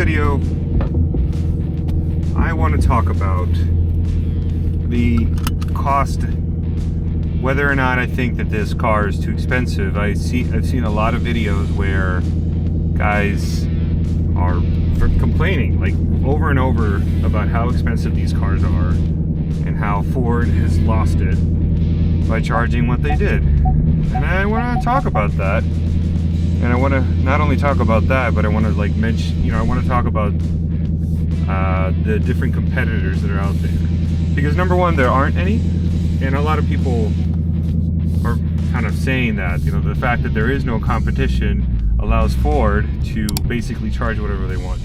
video, I want to talk about the cost, whether or not I think that this car is too expensive. I've seen a lot of videos where guys are complaining like over and over about how expensive these cars are and how Ford has lost it by charging what they did. And I want to talk about that. And I want to not only talk about that, but I want to like mention, I want to talk about the different competitors that are out there. Because number one, there aren't any, and a lot of people are kind of saying that, the fact that there is no competition allows Ford to basically charge whatever they want.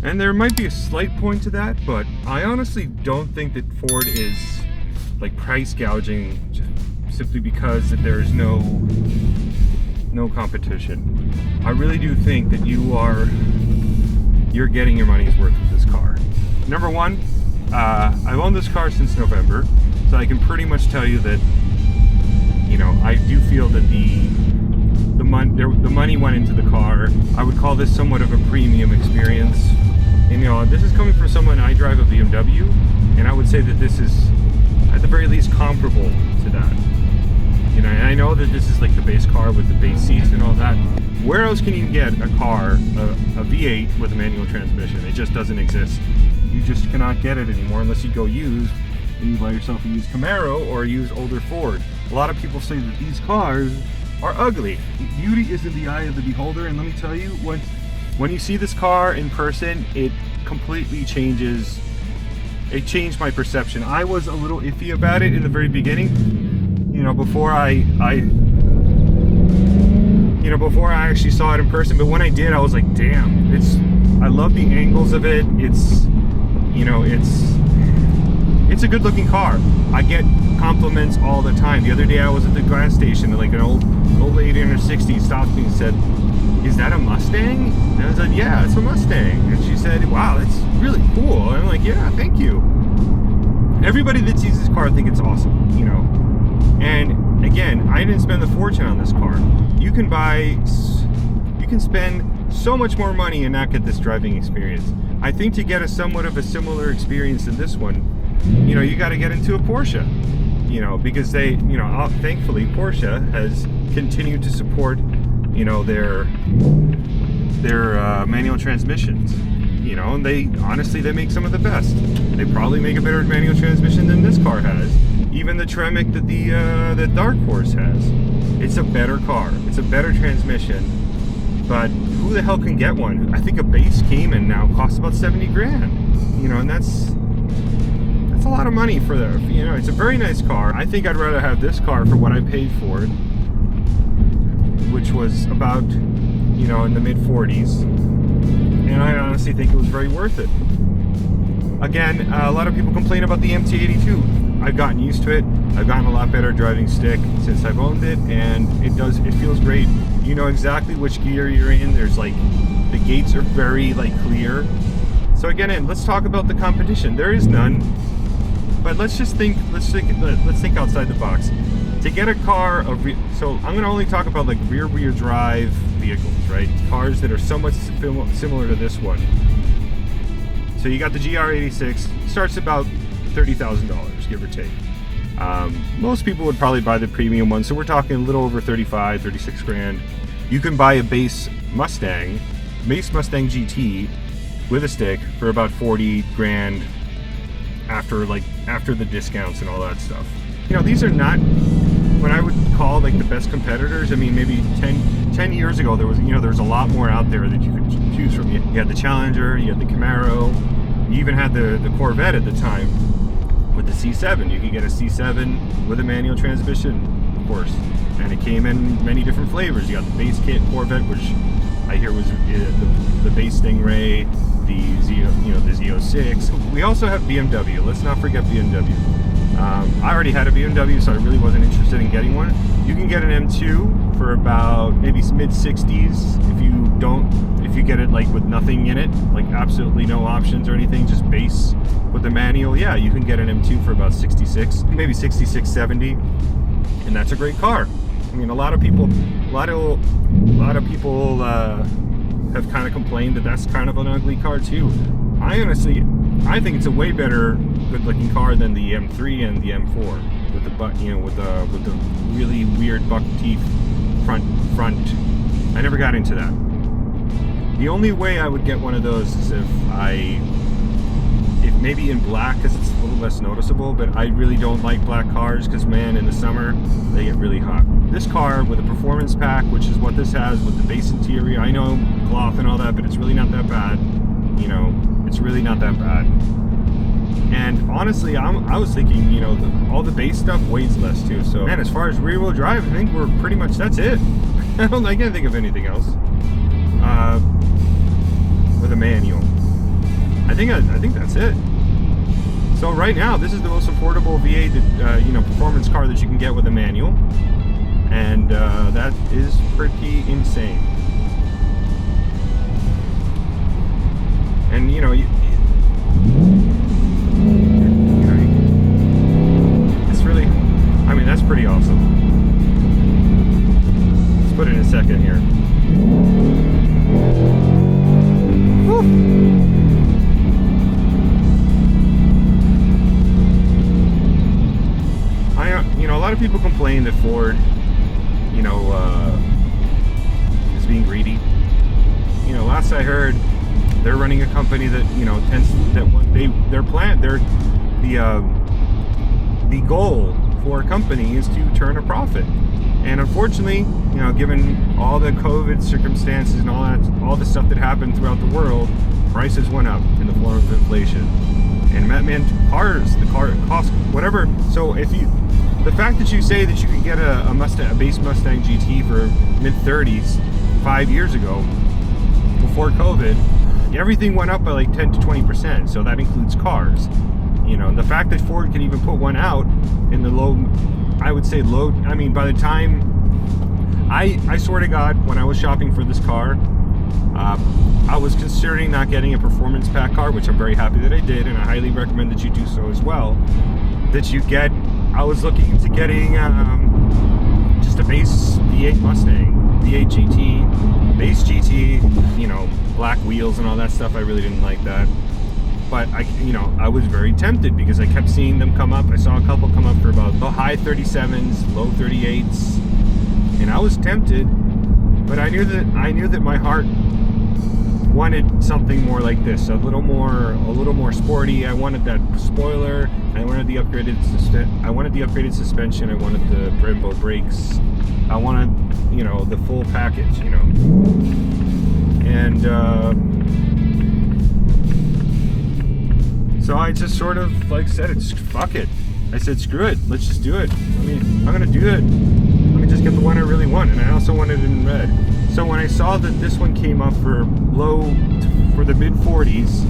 And there might be a slight point to that, but I honestly don't think that Ford is like price gouging simply because that there is no competition. I really do think that you're getting your money's worth with this car. Number one, I've owned this car since November, so I can pretty much tell you that, I do feel that the money went into the car. I would call this somewhat of a premium experience. And this is coming from someone. I drive a BMW, and I would say that this is at the very least comparable to that. And I know that this is like the base car with the base seats and all that. Where else can you get a car, a V8 with a manual transmission? It just doesn't exist. You just cannot get it anymore unless you go used and you buy yourself a used Camaro or a used older Ford. A lot of people say that these cars are ugly. Beauty is in the eye of the beholder, and let me tell you, when you see this car in person, it completely changes. It changed my perception. I was a little iffy about it in the very beginning. Before I actually saw it in person, but when I did, I was like, damn, I love the angles of it. It's a good looking car. I get compliments all the time. The other day I was at the gas station and like an old lady in her 60s stopped me and said, "Is that a Mustang?" And I said, "Yeah, it's a Mustang." And she said, "Wow, that's really cool." And I'm like, "Yeah, thank you." Everybody that sees this car think it's awesome, And again, I didn't spend the fortune on this car. You can spend so much more money and not get this driving experience. I think to get somewhat of a similar experience in this one, you got to get into a Porsche, because they, thankfully Porsche has continued to support, their manual transmissions, and they make some of the best. They probably make a better manual transmission than this car has. Even the Tremec that Dark Horse has. It's a better car. It's a better transmission. But who the hell can get one? I think a base Cayman now costs about 70 grand. And that's a lot of money for that. It's a very nice car. I think I'd rather have this car for what I paid for it, which was about, in the mid 40s. And I honestly think it was very worth it. Again, a lot of people complain about the MT82. I've gotten used to it. I've gotten a lot better driving stick since I've owned it, and it feels great. You know exactly which gear you're in. There's the gates are very clear. So again, let's talk about the competition. There is none, but let's think outside the box. To get a car so I'm going to only talk about rear drive vehicles, right? Cars that are somewhat similar to this one. So you got the GR86, starts about $30,000, give or take. Most people would probably buy the premium one, so we're talking a little over 36 grand. You can buy a base Mustang GT with a stick for about 40 grand after the discounts and all that stuff. These are not what I would call the best competitors. I mean, maybe 10 years ago there was a lot more out there that you could choose from. You had the Challenger, you had the Camaro, you even had the Corvette at the time with the C7. You could get a C7 with a manual transmission, of course, and it came in many different flavors. You got the base kit Corvette, which I hear was the base Stingray, the Z06. We also have BMW. Let's not forget BMW. I already had a BMW, so I really wasn't interested in getting one. You can get an M2 for about maybe mid-60s if you get it with nothing in it, absolutely no options or anything, just base with the manual. Yeah, you can get an M2 for about 66, maybe 66, 70, and that's a great car. I mean, a lot of people have kind of complained that that's kind of an ugly car too. I think it's a way better, good-looking car than the M3 and the M4 with the really weird buck teeth front. I never got into that. The only way I would get one of those is if maybe in black, because it's a little less noticeable, but I really don't like black cars because, man, in the summer they get really hot. This car with a performance pack, which is what this has with the base interior, I know cloth and all that, but it's really not that bad. It's really not that bad. And honestly, I was thinking, all the base stuff weighs less too. So, man, as far as rear-wheel drive, I think we're pretty much, that's it. I can't think of anything else. With a manual. I think that's it. So right now, this is the most affordable V8 performance car that you can get with a manual, and that is pretty insane. And it's really, that's pretty awesome. Let's put it in a second here. Woo. A lot of people complain that Ford, is being greedy. Last I heard, they're running a company that the goal for a company is to turn a profit. And unfortunately, given all the COVID circumstances and all the stuff that happened throughout the world, prices went up in the form of inflation. And the car cost whatever. So the fact that you say that you could get a base Mustang GT for mid-30s 5 years ago, before COVID, everything went up by like 10 to 20%. So that includes cars. The fact that Ford can even put one out in the by the time, I swear to God, when I was shopping for this car, I was considering not getting a performance pack car, which I'm very happy that I did, and I highly recommend that you do so as well. I was looking into getting just a base V8 Mustang, V8 GT, base GT, black wheels and all that stuff. I really didn't like that. But I was very tempted because I kept seeing them come up. I saw a couple come up for about the high 37s, low 38s, and I was tempted. But I knew that my heart wanted something more like this, a little more sporty. I wanted that spoiler. I wanted the upgraded suspension. I wanted the Brembo brakes. I wanted, the full package, And so I just sort of said, fuck it. I said, screw it. Let's just do it. I'm gonna do it. Let me just get the one I really want. And I also wanted it in red. So when I saw that this one came up for the mid 40s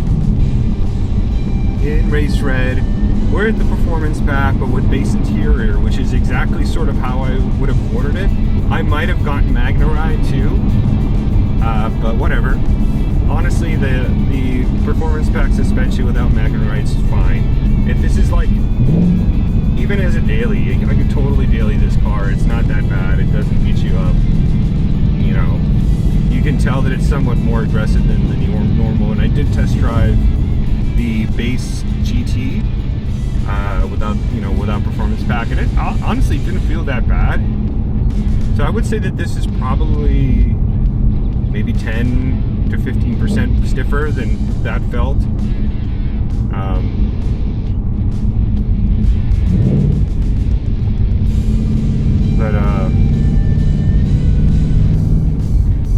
in race red, we're at the performance pack, but with base interior, which is exactly sort of how I would have ordered it. I might have gotten Magna Ride too, but whatever. Honestly, the performance pack suspension without Magna Rides is fine. If this is even as a daily, I could totally daily this car. It's not that bad. It doesn't beat you up. You can tell that it's somewhat more aggressive than the normal. And I did test drive the base GT without performance pack, and it honestly didn't feel that bad. So I would say that this is probably maybe 10 to 15% stiffer than that felt.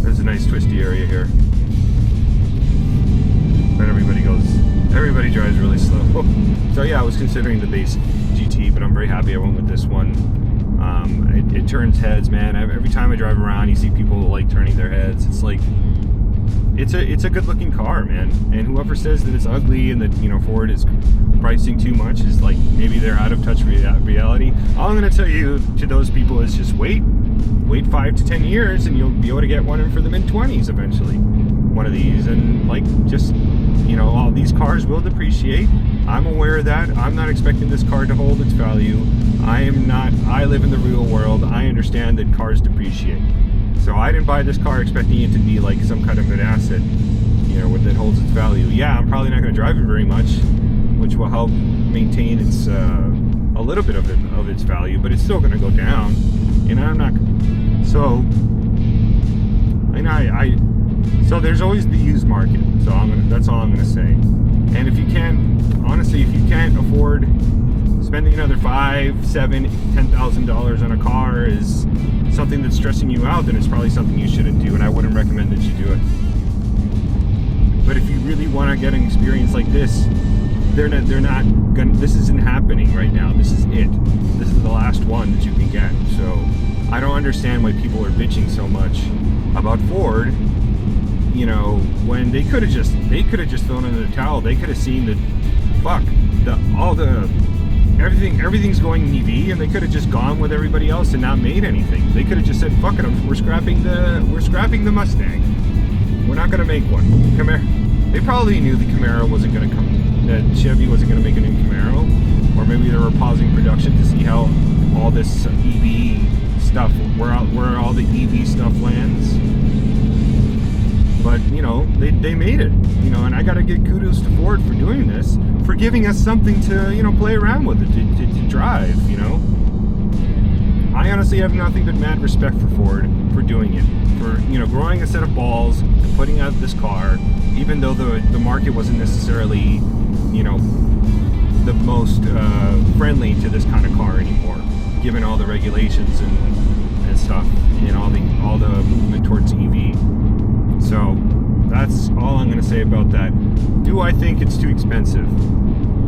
There's a nice twisty area here. But everybody drives really slow. So yeah, I was considering the base GT, but I'm very happy I went with this one. It turns heads, man. Every time I drive around, you see people turning their heads. It's it's a good looking car, man. And whoever says that it's ugly and that Ford is pricing too much is maybe they're out of touch with reality. All I'm gonna tell you to those people is just wait 5 to 10 years and you'll be able to get one in for the mid-20s eventually. One of these, and all these cars will depreciate. I'm aware of that. I'm not expecting this car to hold its value. I live in the real world. I understand that cars depreciate. So I didn't buy this car expecting it to be like some kind of an asset, you know, that holds its value. Yeah, I'm probably not going to drive it very much, which will help maintain its a little bit of its value, but it's still going to go down. And I'm not. So, so there's always the used market. So that's all I'm going to say. And if you can't, honestly, if you can't afford spending another $5,000, $7,000, $10,000 on a car is something that's stressing you out, then it's probably something you shouldn't do, and I wouldn't recommend that you do it. But if you really want to get an experience like this, they're not gonna, this isn't happening right now. This is it. This is the last one that you can get. So I don't understand why people are bitching so much about Ford, you know, when they could have just thrown in the towel. They could have seen that, fuck, everything's going EV, and they could have just gone with everybody else and not made anything. They could have just said, fuck it, we're scrapping the Mustang. We're not going to make one. Camaro. They probably knew the Camaro wasn't going to come, that Chevy wasn't going to make a new Camaro, or maybe they were pausing production to see how all this EV stuff, where all the EV stuff lands. But, you know, they made it, you know, and I got to give kudos to Ford for doing this, for giving us something to, you know, play around with it, to drive, you know. I honestly have nothing but mad respect for Ford for doing it, for, you know, growing a set of balls and putting out this car, even though the market wasn't necessarily, you know, the most friendly to this kind of car anymore, given all the regulations and stuff, and all the movement towards EV. So that's all I'm going to say about that. Do I think it's too expensive?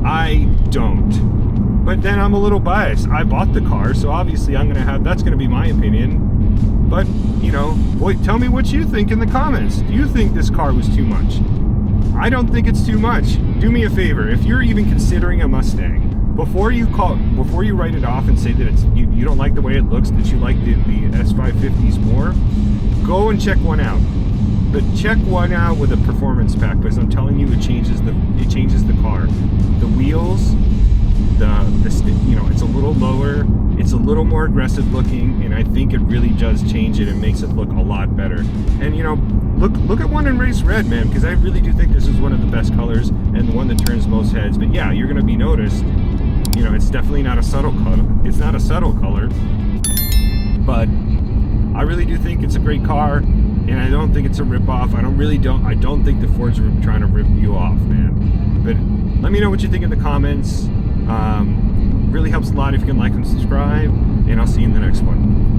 I don't. But then I'm a little biased. I bought the car, so obviously that's going to be my opinion. But, you know, boy, tell me what you think in the comments. Do you think this car was too much? I don't think it's too much. Do me a favor, if you're even considering a Mustang, before you write it off and say that you don't like the way it looks, that you like the S550s more, go and check one out. But check one out with a performance pack, because I'm telling you, it changes the car. The wheels, you know, it's a little lower, it's a little more aggressive looking, and I think it really does change it and makes it look a lot better. And, you know, look at one in race red, man, because I really do think this is one of the best colors and the one that turns most heads. But yeah, you're gonna be noticed. You know, it's definitely not a subtle color. It's not a subtle color, but I really do think it's a great car, and I don't think it's a rip-off. I don't think the Fords are trying to rip you off, man. But let me know what you think in the comments. Really helps a lot if you can like and subscribe, and I'll see you in the next one.